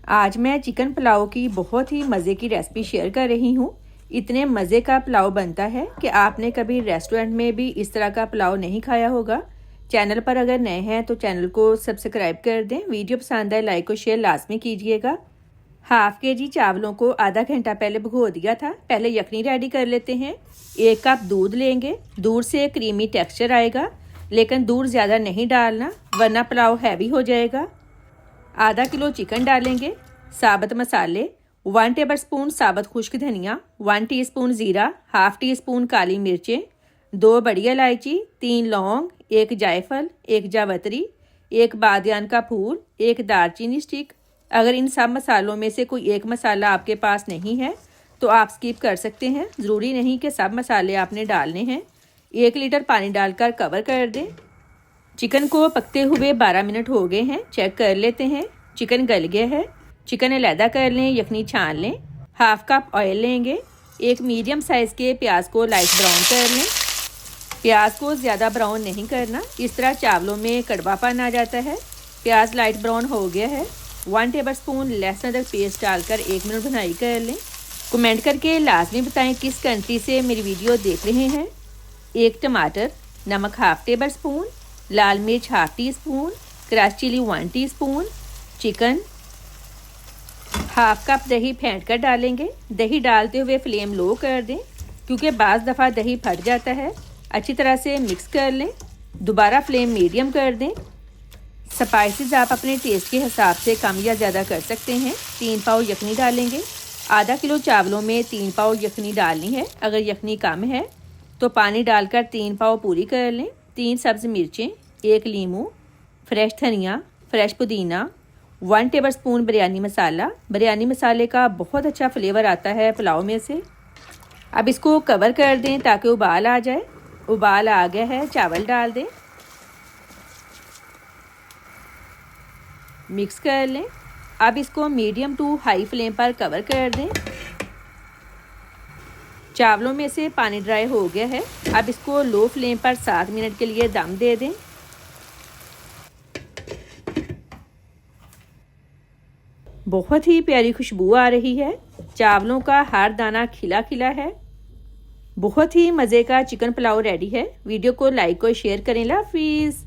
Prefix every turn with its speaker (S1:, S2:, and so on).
S1: आज मैं चिकन पुलाव की बहुत ही मज़े की रेसिपी शेयर कर रही हूँ। इतने मज़े का पुलाव बनता है कि आपने कभी रेस्टोरेंट में भी इस तरह का पुलाव नहीं खाया होगा। चैनल पर अगर नए हैं तो चैनल को सब्सक्राइब कर दें। वीडियो पसंद आए लाइक और शेयर लाजमी कीजिएगा। हाफ के-जी चावलों को आधा घंटा पहले भिगो दिया था। पहले यखनी रेडी कर लेते हैं। 1 कप दूध लेंगे। दूध से क्रीमी टेक्सचर आएगा, लेकिन दूध ज़्यादा नहीं डालना वरना पुलाव हैवी हो जाएगा। आधा किलो चिकन डालेंगे। साबुत मसाले 1 टेबलस्पून साबुत खुश्क धनिया, 1 टीस्पून ज़ीरा, हाफ टी स्पून काली मिर्चें, 2 बड़ी इलायची, 3 लौंग, 1 जायफल, 1 जावित्री, 1 बादियान का फूल, 1 दालचीनी स्टिक। अगर इन सब मसालों में से कोई एक मसाला आपके पास नहीं है तो आप स्किप कर सकते हैं। ज़रूरी नहीं कि सब मसाले आपने डालने हैं। 1 लीटर पानी डालकर कवर कर दें। चिकन को पकते हुए 12 मिनट हो गए हैं। चेक कर लेते हैं। चिकन गल गया है। चिकन अलहदा कर लें, यखनी छान लें। हाफ कप ऑयल लेंगे। 1 मीडियम साइज़ के प्याज को लाइट ब्राउन कर लें। प्याज को ज़्यादा ब्राउन नहीं करना, इस तरह चावलों में कड़वापन आ जाता है। प्याज लाइट ब्राउन हो गया है। 1 टेबलस्पून लहसुन अदरक पेस्ट डालकर 1 मिनट भुनाई कर लें। कमेंट करके लाजमी बताएं किस कंट्री से मेरी वीडियो देख रहे हैं। 1 टमाटर, नमक हाफ टेबल स्पून, लाल मिर्च half teaspoon, crush chilli 1 teaspoon, chicken, half cup दही फेंट कर डालेंगे। दही डालते हुए फ्लेम लो कर दें, क्योंकि बाज़ दफ़ा दही फट जाता है। अच्छी तरह से मिक्स कर लें। दोबारा फ्लेम मीडियम कर दें। स्पाइसेस आप अपने टेस्ट के हिसाब से कम या ज़्यादा कर सकते हैं। 3 पाव यखनी डालेंगे। आधा किलो चावलों में 3 पाव यखनी डालनी है। अगर यखनी कम है तो पानी डालकर 3 पाव पूरी कर लें। 3 सब्ज़ मिर्चें, 1 लीमू, फ्रेश धनिया, फ्रेश पुदीना, 1 टेबलस्पून बिरयानी मसाला। बिरयानी मसाले का बहुत अच्छा फ्लेवर आता है पुलाव में से। अब इसको कवर कर दें ताकि उबाल आ जाए। उबाल आ गया है, चावल डाल दें, मिक्स कर लें। अब इसको मीडियम टू हाई फ्लेम पर कवर कर दें। चावलों में से पानी ड्राई हो गया है। अब इसको लो फ्लेम पर 7 मिनट के लिए दम दे दें। बहुत ही प्यारी खुशबू आ रही है। चावलों का हर दाना खिला खिला है। बहुत ही मज़े का चिकन पुलाव रेडी है। वीडियो को लाइक और शेयर करें। अल्लाह हाफिज़।